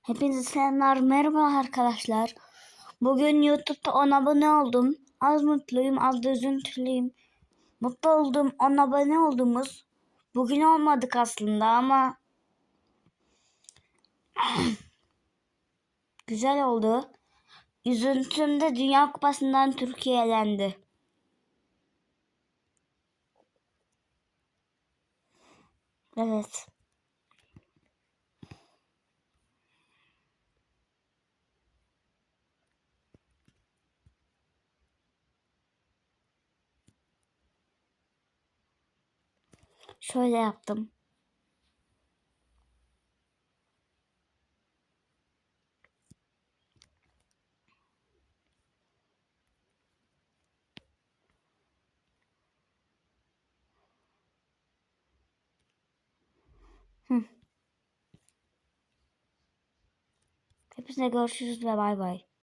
Hepinize selamlar. Merhaba arkadaşlar. Bugün YouTube'da 10 abone oldum. Az mutluyum, az da üzüntülüyüm. Mutlu oldum, 10 abone olduğumuz. Bugün olmadık aslında ama güzel oldu. Üzüntümde Dünya Kupası'ndan Türkiye elendi. Evet. Şöyle yaptım. Hepinize görüşürüz ve bay bay.